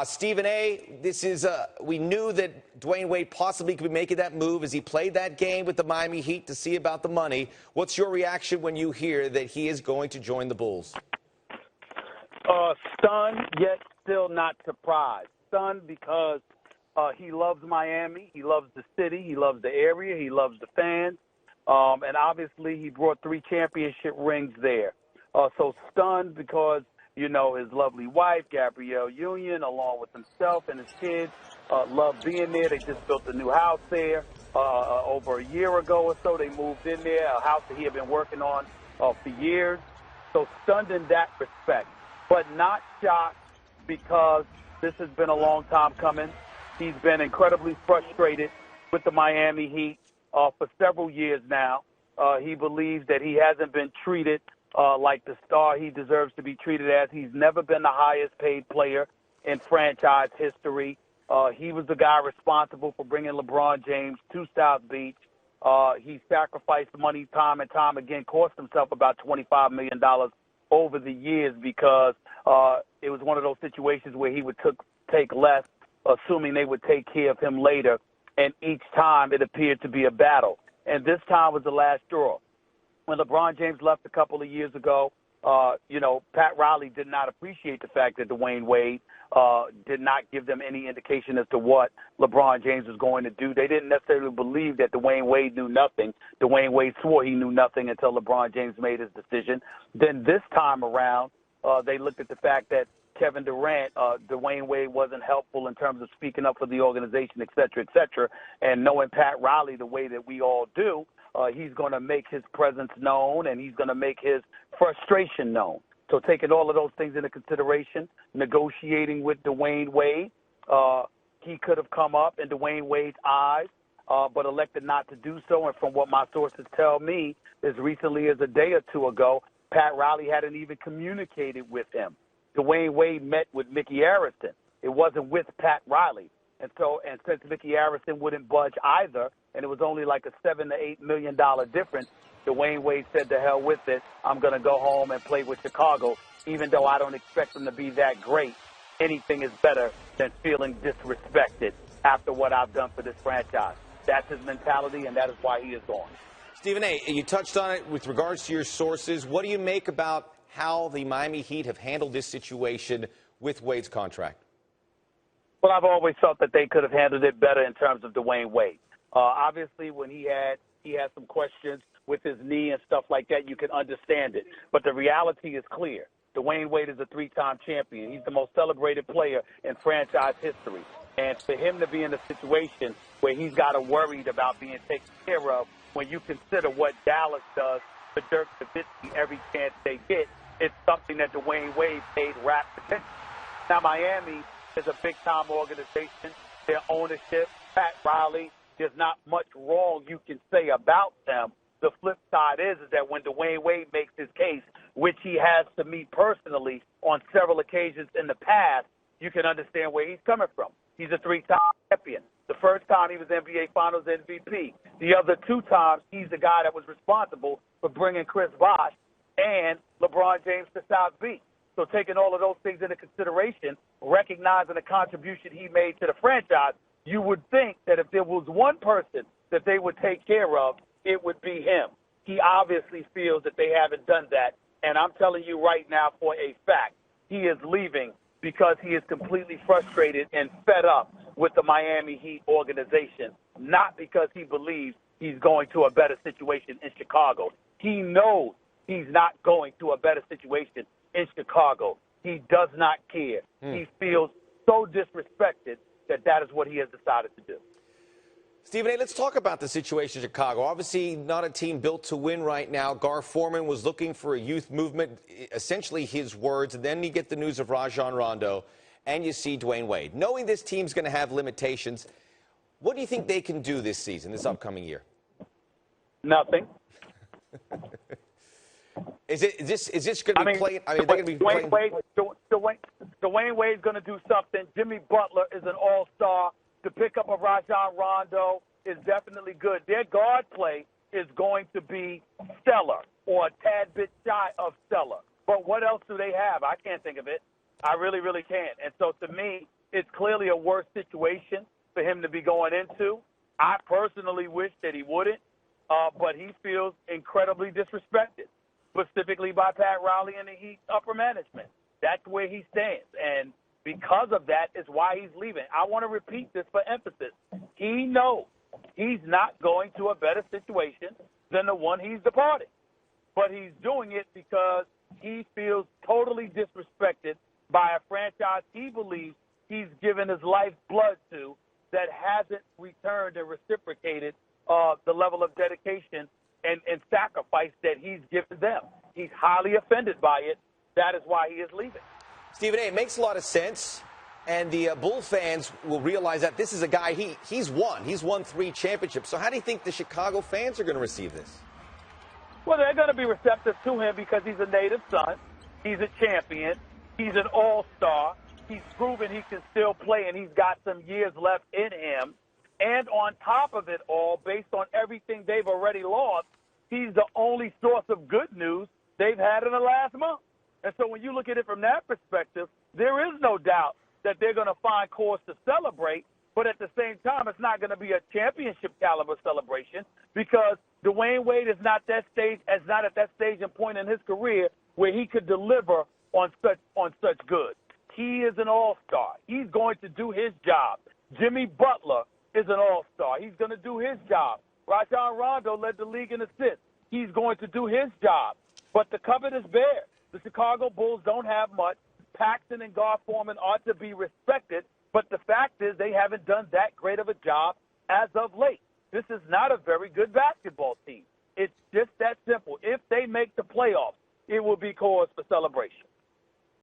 Stephen A., this is we knew that Dwyane Wade possibly could be making that move as he played that game with the Miami Heat to see about the money. What's your reaction when you hear that he is going to join the Bulls? Stunned, yet still not surprised. Stunned because he loves Miami. He loves the city. He loves the area. He loves the fans. And obviously he brought 3 championship rings there. So stunned because, you know, his lovely wife, Gabrielle Union, along with himself and his kids, love being there. They just built a new house there over a year ago or so. They moved in there, a house that he had been working on for years. So stunned in that respect, but not shocked because this has been a long time coming. He's been incredibly frustrated with the Miami Heat for several years now. He believes that he hasn't been treated like the star he deserves to be treated as. He's never been the highest paid player in franchise history. He was the guy responsible for bringing LeBron James to South Beach. He sacrificed money time and time again, cost himself about $25 million over the years because it was one of those situations where he would take less, assuming they would take care of him later. And each time it appeared to be a battle. And this time was the last straw. When LeBron James left a couple of years ago, you know, Pat Riley did not appreciate the fact that Dwyane Wade did not give them any indication as to what LeBron James was going to do. They didn't necessarily believe that Dwyane Wade knew nothing. Dwyane Wade swore he knew nothing until LeBron James made his decision. Then this time around, they looked at the fact that Kevin Durant, Dwyane Wade wasn't helpful in terms of speaking up for the organization, et cetera, and knowing Pat Riley the way that we all do, he's going to make his presence known and he's going to make his frustration known. So taking all of those things into consideration, negotiating with Dwyane Wade, he could have come up in Dwyane Wade's eyes, but elected not to do so. And from what my sources tell me, as recently as a day or two ago, Pat Riley hadn't even communicated with him. Dwyane Wade met with Mickey Arison. It wasn't with Pat Riley. And since Mickey Arison wouldn't budge either, and it was only like a $7 to $8 million difference, Dwyane Wade said, to hell with it. I'm going to go home and play with Chicago. Even though I don't expect them to be that great, anything is better than feeling disrespected after what I've done for this franchise. That's his mentality, and that is why he is gone. Stephen A., you touched on it with regards to your sources. What do you make about how the Miami Heat have handled this situation with Wade's contract? Well, I've always felt that they could have handled it better in terms of Dwyane Wade. Obviously, when he had some questions with his knee and stuff like that, you can understand it. But the reality is clear. Dwyane Wade is a 3-time champion. He's the most celebrated player in franchise history. And for him to be in a situation where he's got to worried about being taken care of, when you consider what Dallas does to Dirk Nowitzki every chance they get, it's something that Dwyane Wade paid rapt attention. Now, Miami is a big-time organization. Their ownership, Pat Riley, there's not much wrong you can say about them. The flip side is that when Dwyane Wade makes his case, which he has to me personally on several occasions in the past, you can understand where he's coming from. He's a 3-time champion. The first time he was NBA Finals MVP. The other 2 times, he's the guy that was responsible for bringing Chris Bosh and LeBron James to South Beach. So taking all of those things into consideration, recognizing the contribution he made to the franchise, you would think that if there was one person that they would take care of, it would be him. He obviously feels that they haven't done that. And I'm telling you right now for a fact, he is leaving because he is completely frustrated and fed up with the Miami Heat organization, not because he believes he's going to a better situation in Chicago. He knows he's not going to a better situation in Chicago. He does not care. He feels so disrespected that is what he has decided to do. Stephen A., let's talk about the situation in Chicago. Obviously not a team built to win right now. Gar Forman was looking for a youth movement, essentially his words. And then you get the news of Rajon Rondo, and you see Dwyane Wade. Knowing this team's going to have limitations, what do you think they can do this season, this upcoming year? Nothing. Is this going to be playing? I mean, they're going to be playing. Dwyane Wade's going to do something. Jimmy Butler is an all-star. To pick up a Rajon Rondo is definitely good. Their guard play is going to be stellar or a tad bit shy of stellar. But what else do they have? I can't think of it. I really, really can't. And so to me, it's clearly a worse situation for him to be going into. I personally wish that he wouldn't, but he feels incredibly disrespected, specifically by Pat Riley and the Heat upper management. That's where he stands. And because of that is why he's leaving. I want to repeat this for emphasis. He knows he's not going to a better situation than the one he's departing. But he's doing it because he feels totally disrespected by a franchise he believes he's given his life's blood to that hasn't returned and reciprocated the level of dedication and sacrifice that he's given them. He's highly offended by it. That is why he is leaving. Stephen A., it makes a lot of sense, and the Bull fans will realize that this is a guy, he's won 3 championships. So how do you think the Chicago fans are going to receive this? Well, they're going to be receptive to him because he's a native son. He's a champion. He's an all-star. He's proven he can still play, and he's got some years left in him. And on top of it all, based on everything they've already lost, he's the only source of good news they've had in the last month. And so when you look at it from that perspective, there is no doubt that they're going to find cause to celebrate. But at the same time, it's not going to be a championship caliber celebration because Dwyane Wade is not at that stage and point in his career where he could deliver on such good. He is an all-star. He's going to do his job. Jimmy Butler is an all-star. He's going to do his job. Rajon Rondo led the league in assists. He's going to do his job. But the cupboard is bare. The Chicago Bulls don't have much. Paxson and Gar Forman ought to be respected, but the fact is they haven't done that great of a job as of late. This is not a very good basketball team. It's just that simple. If they make the playoffs, it will be cause for celebration.